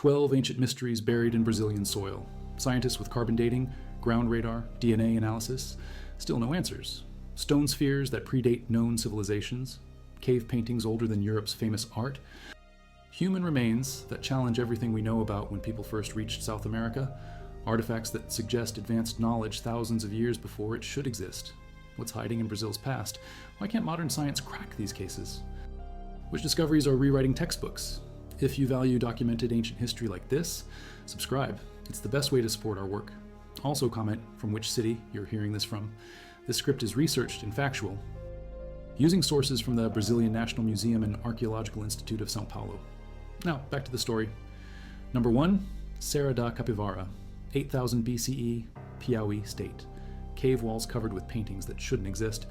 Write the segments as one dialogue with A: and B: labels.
A: 12 ancient mysteries buried in Brazilian soil. Scientists with carbon dating, ground radar, DNA analysis, still no answers. Stone spheres that predate known civilizations, cave paintings older than Europe's famous art, human remains that challenge everything we know about when people first reached South America, artifacts that suggest advanced knowledge thousands of years before it should exist. What's hiding in Brazil's past? Why can't modern science crack these cases? Which discoveries are rewriting textbooks? If you value documented ancient history like this, subscribe. It's the best way to support our work. Also comment from which city you're hearing this from. This script is researched and factual, using sources from the Brazilian National Museum and Archaeological Institute of São Paulo. Now, back to the story. Number 1, Serra da Capivara, 8000 BCE, Piauí state. Cave walls covered with paintings that shouldn't exist.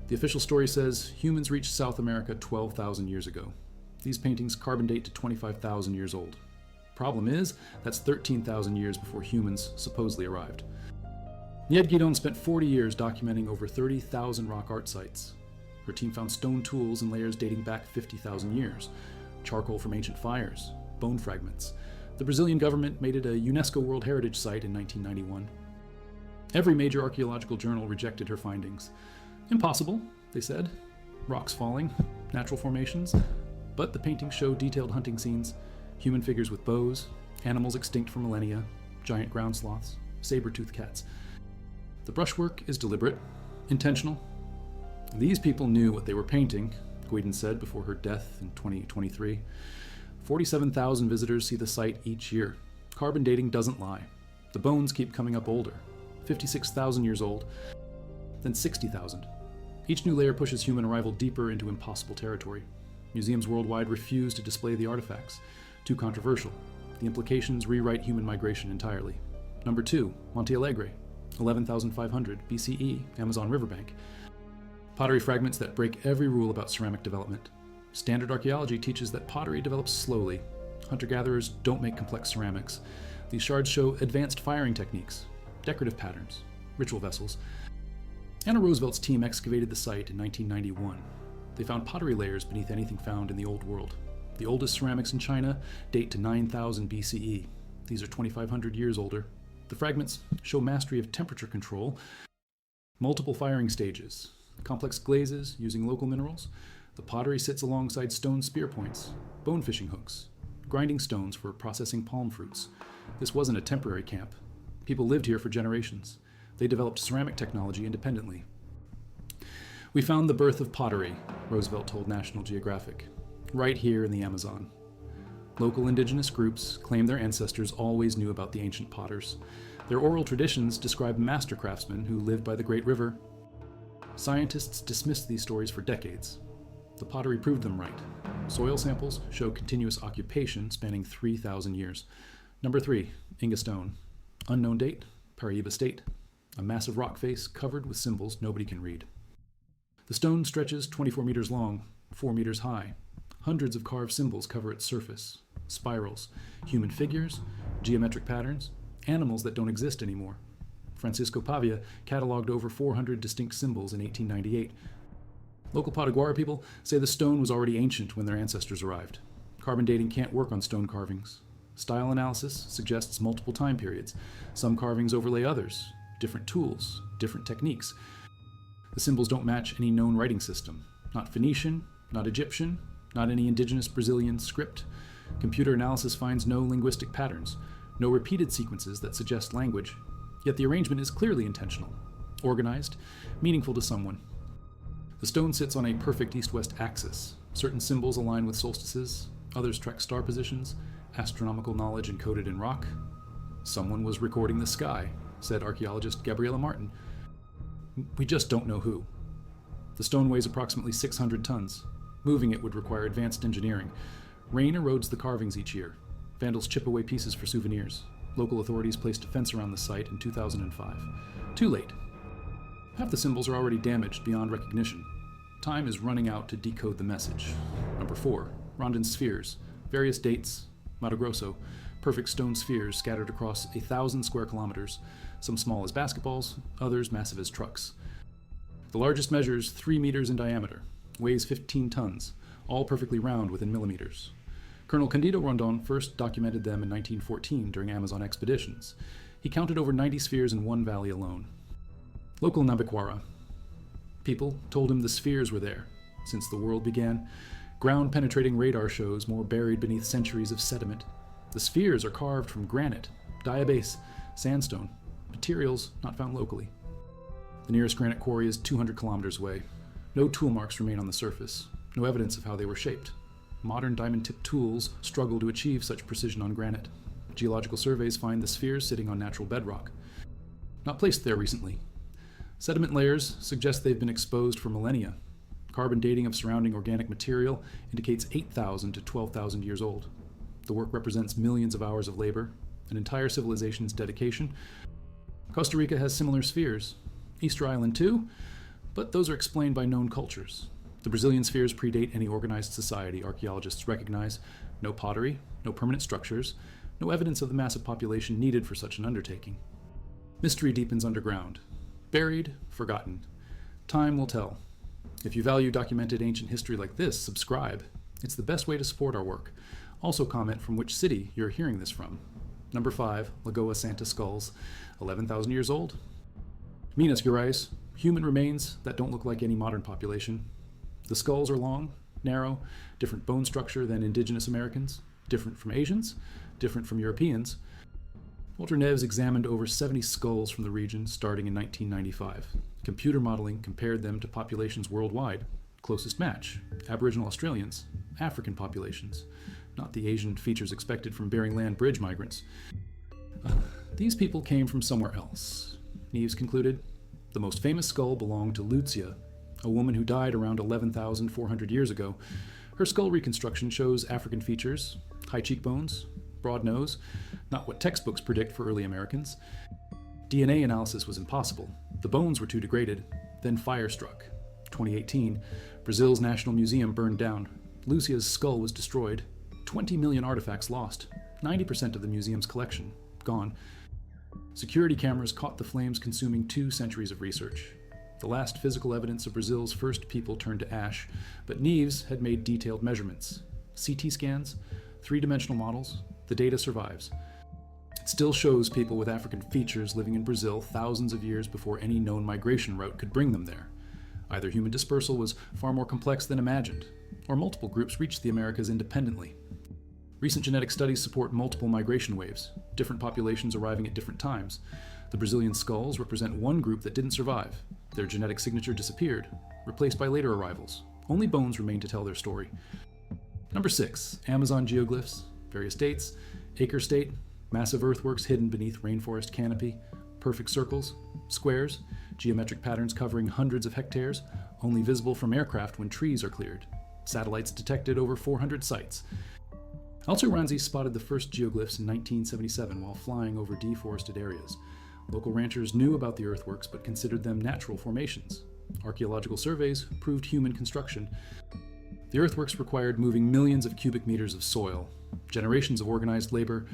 A: The official story says humans reached South America 12,000 years ago. These paintings carbon date to 25,000 years old. Problem is, that's 13,000 years before humans supposedly arrived. Nied Guidon spent 40 years documenting over 30,000 rock art sites. Her team found stone tools and layers dating back 50,000 years, charcoal from ancient fires, bone fragments. The Brazilian government made it a UNESCO World Heritage Site in 1991. Every major archaeological journal rejected her findings. Impossible, they said. Rocks falling, natural formations. But the paintings show detailed hunting scenes, human figures with bows, animals extinct for millennia, giant ground sloths, saber-toothed cats. The brushwork is deliberate, intentional. These people knew what they were painting, Guidon said before her death in 2023. 47,000 visitors see the site each year. Carbon dating doesn't lie. The bones keep coming up older, 56,000 years old, then 60,000. Each new layer pushes human arrival deeper into impossible territory. Museums worldwide refuse to display the artifacts. Too controversial. The implications rewrite human migration entirely. Number 2, Monte Alegre, 11,500 BCE, Amazon riverbank. Pottery fragments that break every rule about ceramic development. Standard archaeology teaches that pottery develops slowly. Hunter-gatherers don't make complex ceramics. These shards show advanced firing techniques, decorative patterns, ritual vessels. Anna Roosevelt's team excavated the site in 1991. They found pottery layers beneath anything found in the Old World. The oldest ceramics in China date to 9,000 BCE. These are 2,500 years older. The fragments show mastery of temperature control, multiple firing stages, complex glazes using local minerals. The pottery sits alongside stone spear points, bone fishing hooks, grinding stones for processing palm fruits. This wasn't a temporary camp. People lived here for generations. They developed ceramic technology independently. We found the birth of pottery, Roosevelt told National Geographic, right here in the Amazon. Local indigenous groups claim their ancestors always knew about the ancient potters. Their oral traditions describe master craftsmen who lived by the Great River. Scientists dismissed these stories for decades. The pottery proved them right. Soil samples show continuous occupation spanning 3,000 years. Number 3, Ingá stone. Unknown date, Paraíba state. A massive rock face covered with symbols nobody can read. The stone stretches 24 meters long, 4 meters high. Hundreds of carved symbols cover its surface. Spirals, human figures, geometric patterns, animals that don't exist anymore. Francisco Pavia cataloged over 400 distinct symbols in 1898. Local Potiguara people say the stone was already ancient when their ancestors arrived. Carbon dating can't work on stone carvings. Style analysis suggests multiple time periods. Some carvings overlay others, different tools, different techniques. The symbols don't match any known writing system. Not Phoenician, not Egyptian, not any indigenous Brazilian script. Computer analysis finds no linguistic patterns, no repeated sequences that suggest language. Yet the arrangement is clearly intentional, organized, meaningful to someone. The stone sits on a perfect east-west axis. Certain symbols align with solstices, others track star positions, astronomical knowledge encoded in rock. Someone was recording the sky, said archaeologist Gabriela Martin. We just don't know who. The stone weighs approximately 600 tons. Moving it would require advanced engineering. Rain erodes the carvings each year. Vandals chip away pieces for souvenirs. Local authorities placed a fence around the site in 2005. Too late. Half the symbols are already damaged beyond recognition. Time is running out to decode the message. Number 4, Rondon spheres. Various dates. Mato Grosso. Perfect stone spheres scattered across 1,000 square kilometers. Some small as basketballs, others massive as trucks. The largest measures 3 meters in diameter, weighs 15 tons, all perfectly round within millimeters. Colonel Candido Rondon first documented them in 1914 during Amazon expeditions. He counted over 90 spheres in one valley alone. Local Nambiquara people told him the spheres were there. Since the world began, ground-penetrating radar shows more buried beneath centuries of sediment. The spheres are carved from granite, diabase, sandstone, materials not found locally. The nearest granite quarry is 200 kilometers away. No tool marks remain on the surface, no evidence of how they were shaped. Modern diamond-tipped tools struggle to achieve such precision on granite. Geological surveys find the spheres sitting on natural bedrock, not placed there recently. Sediment layers suggest they've been exposed for millennia. Carbon dating of surrounding organic material indicates 8,000 to 12,000 years old. The work represents millions of hours of labor, an entire civilization's dedication. Costa Rica has similar spheres. Easter Island too, but those are explained by known cultures. The Brazilian spheres predate any organized society, archaeologists recognize. No pottery, no permanent structures, no evidence of the massive population needed for such an undertaking. Mystery deepens underground. Buried, forgotten. Time will tell. If you value documented ancient history like this, subscribe. It's the best way to support our work. Also comment from which city you're hearing this from. Number 5, Lagoa Santa Skulls, 11,000 years old. Minas Gerais, human remains that don't look like any modern population. The skulls are long, narrow, different bone structure than indigenous Americans, different from Asians, different from Europeans. Walter Neves examined over 70 skulls from the region starting in 1995. Computer modeling compared them to populations worldwide. Closest match, Aboriginal Australians, African populations, not the Asian features expected from Bering Land Bridge migrants. These people came from somewhere else. Neves concluded, the most famous skull belonged to Lucia, a woman who died around 11,400 years ago. Her skull reconstruction shows African features, high cheekbones, broad nose, not what textbooks predict for early Americans. DNA analysis was impossible. The bones were too degraded. Then fire struck. 2018, Brazil's National Museum burned down. Lucia's skull was destroyed. 20 million artifacts lost. 90% of the museum's collection gone. Security cameras caught the flames consuming 2 centuries of research. The last physical evidence of Brazil's first people turned to ash, but Neves had made detailed measurements. CT scans, 3-dimensional models, the data survives. It still shows people with African features living in Brazil thousands of years before any known migration route could bring them there. Either human dispersal was far more complex than imagined, or multiple groups reached the Americas independently. Recent genetic studies support multiple migration waves, different populations arriving at different times. The Brazilian skulls represent one group that didn't survive. Their genetic signature disappeared, replaced by later arrivals. Only bones remain to tell their story. Number 6, Amazon geoglyphs, various dates, acre state, massive earthworks hidden beneath rainforest canopy, perfect circles, squares, geometric patterns covering hundreds of hectares, only visible from aircraft when trees are cleared. Satellites detected over 400 sites. Alceranzi spotted the first geoglyphs in 1977 while flying over deforested areas. Local ranchers knew about the earthworks but considered them natural formations. Archaeological surveys proved human construction. The earthworks required moving millions of cubic meters of soil. Generations of organized labor,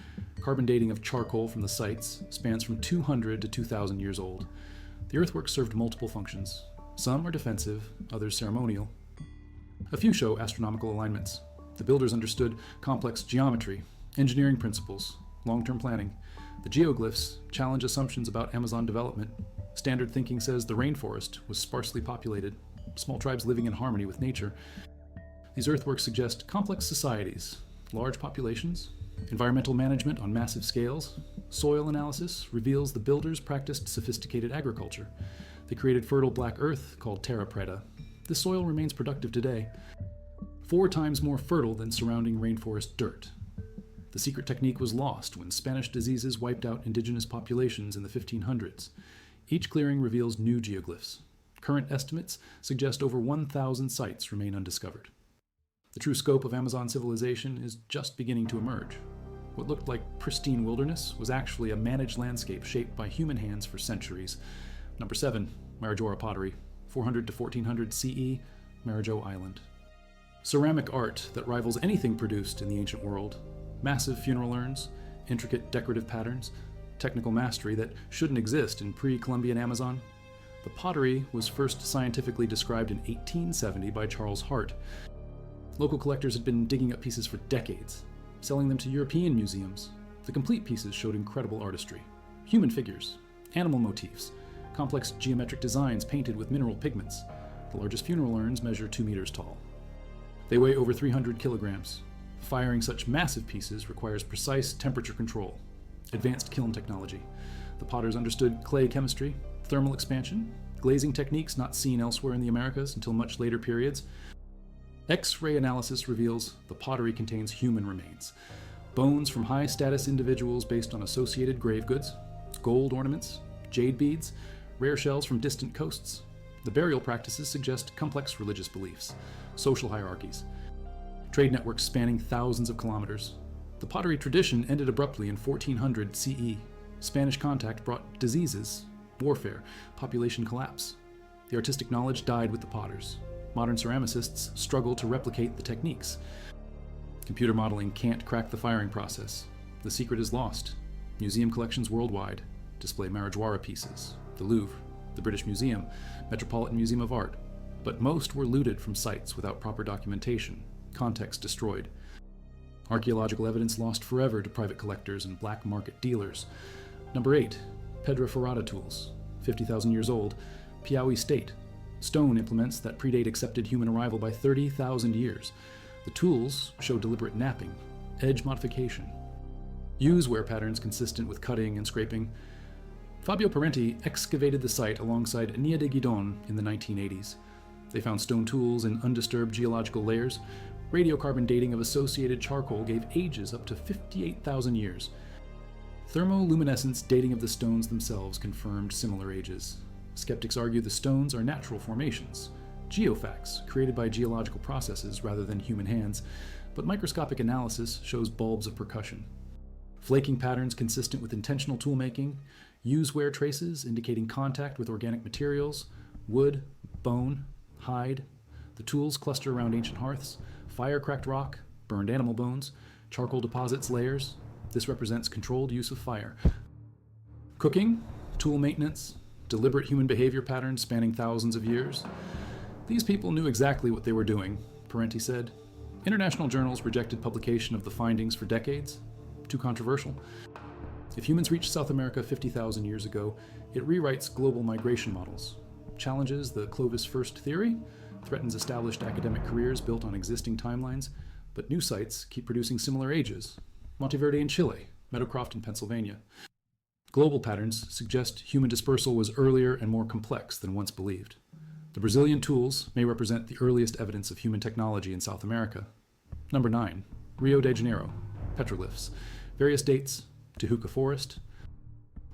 A: carbon dating of charcoal from the sites spans from 200 to 2,000 years old. The earthworks served multiple functions. Some are defensive, others ceremonial. A few show astronomical alignments. The builders understood complex geometry, engineering principles, long-term planning. The geoglyphs challenge assumptions about Amazon development. Standard thinking says the rainforest was sparsely populated, small tribes living in harmony with nature. These earthworks suggest complex societies, large populations, environmental management on massive scales. Soil analysis reveals the builders practiced sophisticated agriculture. They created fertile black earth called terra preta. This soil remains productive today, 4 times more fertile than surrounding rainforest dirt. The secret technique was lost when Spanish diseases wiped out indigenous populations in the 1500s. Each clearing reveals new geoglyphs. Current estimates suggest over 1,000 sites remain undiscovered. The true scope of Amazon civilization is just beginning to emerge. What looked like pristine wilderness was actually a managed landscape shaped by human hands for centuries. Number 7, Marajora pottery, 400 to 1400 CE, Marajo Island. Ceramic art that rivals anything produced in the ancient world. Massive funeral urns, intricate decorative patterns, technical mastery that shouldn't exist in pre-Columbian Amazon. The pottery was first scientifically described in 1870 by Charles Hart. Local collectors had been digging up pieces for decades, selling them to European museums. The complete pieces showed incredible artistry. Human figures, animal motifs, complex geometric designs painted with mineral pigments. The largest funeral urns measure 2 meters tall. They weigh over 300 kilograms. Firing such massive pieces requires precise temperature control, advanced kiln technology. The potters understood clay chemistry, thermal expansion, glazing techniques not seen elsewhere in the Americas until much later periods. X-ray analysis reveals the pottery contains human remains, bones from high-status individuals based on associated grave goods, gold ornaments, jade beads, rare shells from distant coasts. The burial practices suggest complex religious beliefs, social hierarchies, trade networks spanning thousands of kilometers. The pottery tradition ended abruptly in 1400 CE. Spanish contact brought diseases, warfare, population collapse. The artistic knowledge died with the potters. Modern ceramicists struggle to replicate the techniques. Computer modeling can't crack the firing process. The secret is lost. Museum collections worldwide display Marijuana pieces, the Louvre, the British Museum, Metropolitan Museum of Art, but most were looted from sites without proper documentation, context destroyed. Archaeological evidence lost forever to private collectors and black market dealers. Number 8, Pedra Forrada tools, 50,000 years old, Piauí State. Stone implements that predate accepted human arrival by 30,000 years. The tools show deliberate knapping, edge modification, use wear patterns consistent with cutting and scraping. Fabio Parenti excavated the site alongside Nia de Guidon in the 1980s. They found stone tools in undisturbed geological layers. Radiocarbon dating of associated charcoal gave ages up to 58,000 years. Thermoluminescence dating of the stones themselves confirmed similar ages. Skeptics argue the stones are natural formations, geofacts created by geological processes rather than human hands, but microscopic analysis shows bulbs of percussion. Flaking patterns consistent with intentional toolmaking, use wear traces indicating contact with organic materials, wood, bone, hide. The tools cluster around ancient hearths, fire-cracked rock, burned animal bones, charcoal deposits layers. This represents controlled use of fire. Cooking, tool maintenance, deliberate human behavior patterns spanning thousands of years. These people knew exactly what they were doing, Parenti said. International journals rejected publication of the findings for decades. Too controversial. If humans reached South America 50,000 years ago, it rewrites global migration models, challenges the Clovis First theory, threatens established academic careers built on existing timelines, but new sites keep producing similar ages. Monteverde in Chile, Meadowcroft in Pennsylvania. Global patterns suggest human dispersal was earlier and more complex than once believed. The Brazilian tools may represent the earliest evidence of human technology in South America. Number 9, Rio de Janeiro, petroglyphs. Various dates, Tijuca Forest,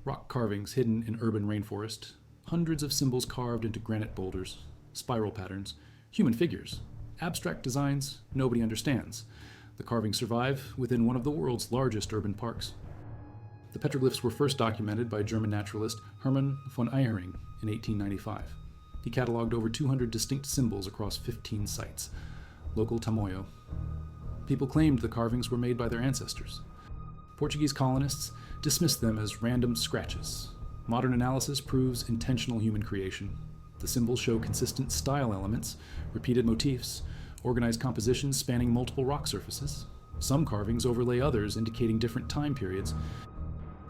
A: rock carvings hidden in urban rainforest, hundreds of symbols carved into granite boulders, spiral patterns, human figures, abstract designs nobody understands. The carvings survive within one of the world's largest urban parks. The petroglyphs were first documented by German naturalist Hermann von Eyering in 1895. He cataloged over 200 distinct symbols across 15 sites. Local Tamoio. People claimed the carvings were made by their ancestors. Portuguese colonists dismissed them as random scratches. Modern analysis proves intentional human creation. The symbols show consistent style elements, repeated motifs, organized compositions spanning multiple rock surfaces. Some carvings overlay others, indicating different time periods.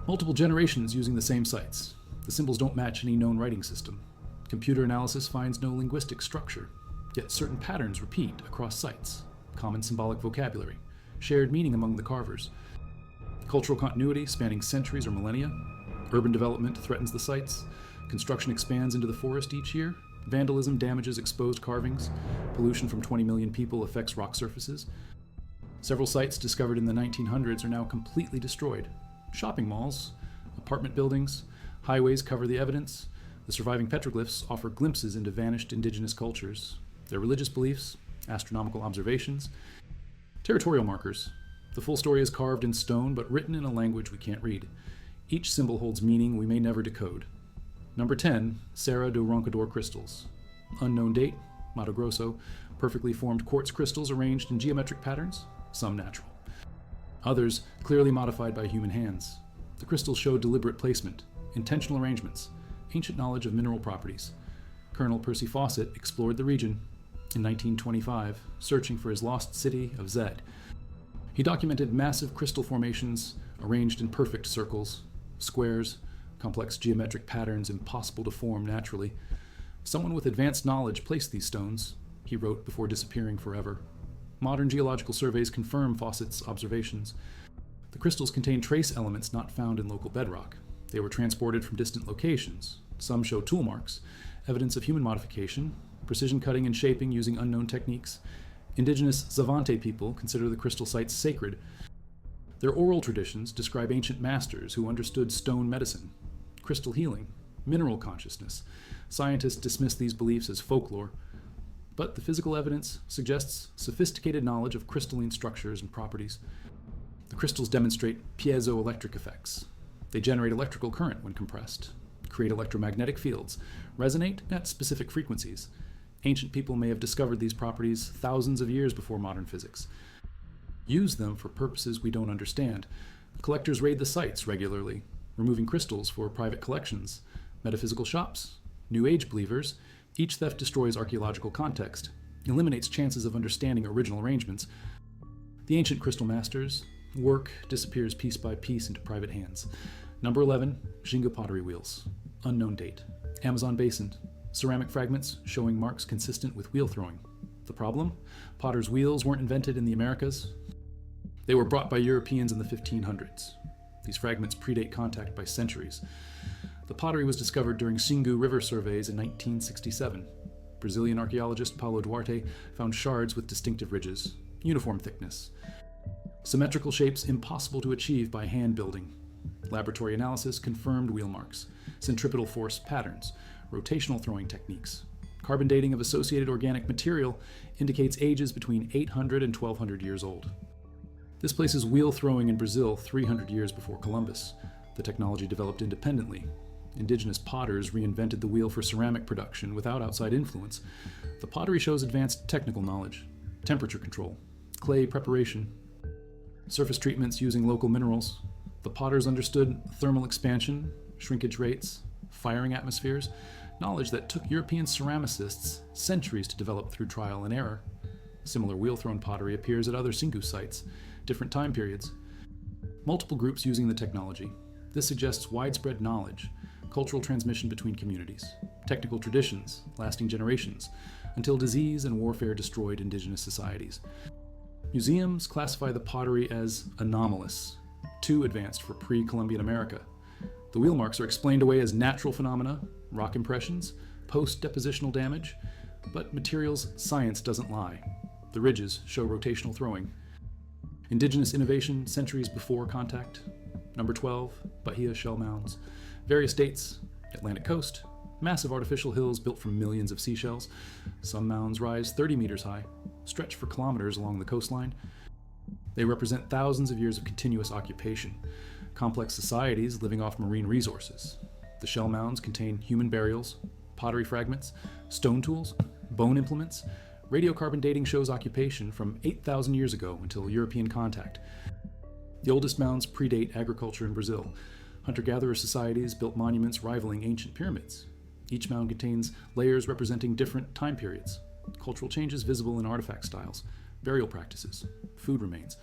A: Multiple generations using the same sites. The symbols don't match any known writing system. Computer analysis finds no linguistic structure, yet certain patterns repeat across sites. Common symbolic vocabulary, shared meaning among the carvers. Cultural continuity spanning centuries or millennia. Urban development threatens the sites. Construction expands into the forest each year. Vandalism damages exposed carvings. Pollution from 20 million people affects rock surfaces. Several sites discovered in the 1900s are now completely destroyed. Shopping malls, apartment buildings, highways cover the evidence. The surviving petroglyphs offer glimpses into vanished indigenous cultures, their religious beliefs, astronomical observations, territorial markers. The full story is carved in stone but written in a language we can't read. Each symbol holds meaning we may never decode. Number 10, Serra do Roncador crystals. Unknown date, Mato Grosso, perfectly formed quartz crystals arranged in geometric patterns, some natural. Others clearly modified by human hands. The crystals show deliberate placement, intentional arrangements, ancient knowledge of mineral properties. Colonel Percy Fawcett explored the region. In 1925, searching for his lost city of Zed, he documented massive crystal formations arranged in perfect circles, squares, complex geometric patterns impossible to form naturally. Someone with advanced knowledge placed these stones, he wrote before disappearing forever. Modern geological surveys confirm Fawcett's observations. The crystals contain trace elements not found in local bedrock. They were transported from distant locations. Some show tool marks, evidence of human modification, precision cutting and shaping using unknown techniques. Indigenous Zavante people consider the crystal sites sacred. Their oral traditions describe ancient masters who understood stone medicine, crystal healing, mineral consciousness. Scientists dismiss these beliefs as folklore, but the physical evidence suggests sophisticated knowledge of crystalline structures and properties. The crystals demonstrate piezoelectric effects. They generate electrical current when compressed, create electromagnetic fields, resonate at specific frequencies. Ancient people may have discovered these properties thousands of years before modern physics. Use them for purposes we don't understand. Collectors raid the sites regularly, removing crystals for private collections. Metaphysical shops, New Age believers, each theft destroys archaeological context, eliminates chances of understanding original arrangements. The ancient crystal masters' work disappears piece by piece into private hands. Number 11, Xingu pottery wheels. Unknown date. Amazon basin. Ceramic fragments showing marks consistent with wheel throwing. The problem? Potter's wheels weren't invented in the Americas. They were brought by Europeans in the 1500s. These fragments predate contact by centuries. The pottery was discovered during Xingu River surveys in 1967. Brazilian archaeologist Paulo Duarte found shards with distinctive ridges, uniform thickness, symmetrical shapes impossible to achieve by hand building. Laboratory analysis confirmed wheel marks, centripetal force patterns, rotational throwing techniques. Carbon dating of associated organic material indicates ages between 800 and 1200 years old. This places wheel throwing in Brazil 300 years before Columbus. The technology developed independently. Indigenous potters reinvented the wheel for ceramic production without outside influence. The pottery shows advanced technical knowledge, temperature control, clay preparation, surface treatments using local minerals. The potters understood thermal expansion, shrinkage rates, firing atmospheres, knowledge that took European ceramicists centuries to develop through trial and error. Similar wheel-thrown pottery appears at other Xingu sites, different time periods. Multiple groups using the technology. This suggests widespread knowledge, cultural transmission between communities, technical traditions lasting generations, until disease and warfare destroyed indigenous societies. Museums classify the pottery as anomalous, too advanced for pre-Columbian America. The wheel marks are explained away as natural phenomena, rock impressions, post-depositional damage, but materials science doesn't lie. The ridges show rotational throwing. Indigenous innovation centuries before contact. Number 12, Bahia shell mounds. Various dates: Atlantic coast, massive artificial hills built from millions of seashells. Some mounds rise 30 meters high, stretch for kilometers along the coastline. They represent thousands of years of continuous occupation, complex societies living off marine resources. The shell mounds contain human burials, pottery fragments, stone tools, bone implements. Radiocarbon dating shows occupation from 8,000 years ago until European contact. The oldest mounds predate agriculture in Brazil. Hunter-gatherer societies built monuments rivaling ancient pyramids. Each mound contains layers representing different time periods, cultural changes visible in artifact styles, burial practices, food remains.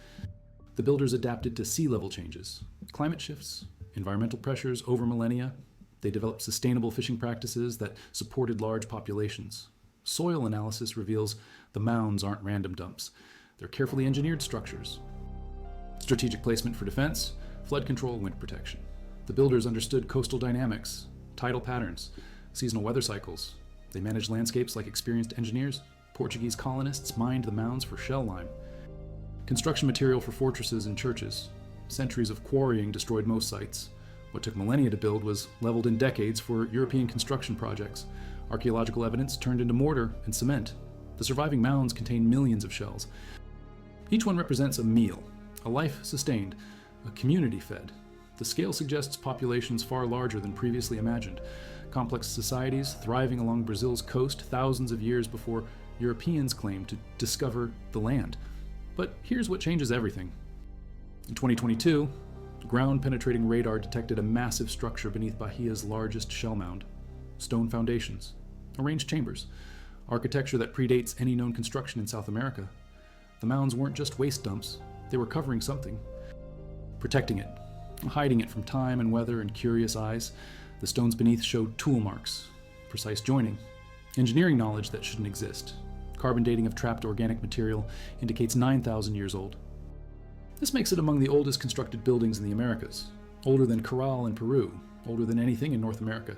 A: The builders adapted to sea level changes, climate shifts, environmental pressures over millennia. They developed sustainable fishing practices that supported large populations. Soil analysis reveals the mounds aren't random dumps. They're carefully engineered structures. Strategic placement for defense, flood control, wind protection. The builders understood coastal dynamics, tidal patterns, seasonal weather cycles. They managed landscapes like experienced engineers. Portuguese colonists mined the mounds for shell lime. Construction material for fortresses and churches. Centuries of quarrying destroyed most sites. What took millennia to build was leveled in decades for European construction projects. Archaeological evidence turned into mortar and cement. The surviving mounds contain millions of shells. Each one represents a meal, a life sustained, a community fed. The scale suggests populations far larger than previously imagined. Complex societies thriving along Brazil's coast thousands of years before Europeans claimed to discover the land. But here's what changes everything. In 2022, ground-penetrating radar detected a massive structure beneath Bahia's largest shell mound. Stone foundations, arranged chambers, architecture that predates any known construction in South America. The mounds weren't just waste dumps, they were covering something, protecting it, hiding it from time and weather and curious eyes. The stones beneath showed tool marks, precise joining, engineering knowledge that shouldn't exist. Carbon dating of trapped organic material indicates 9,000 years old. This makes it among the oldest constructed buildings in the Americas, older than Corral in Peru, older than anything in North America.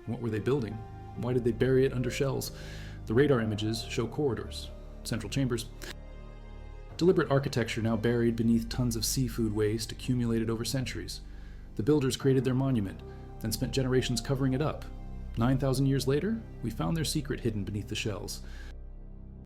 A: What were they building? Why did they bury it under shells? The radar images show corridors, central chambers. Deliberate architecture now buried beneath tons of seafood waste accumulated over centuries. The builders created their monument, then spent generations covering it up. 9,000 years later, we found their secret hidden beneath the shells.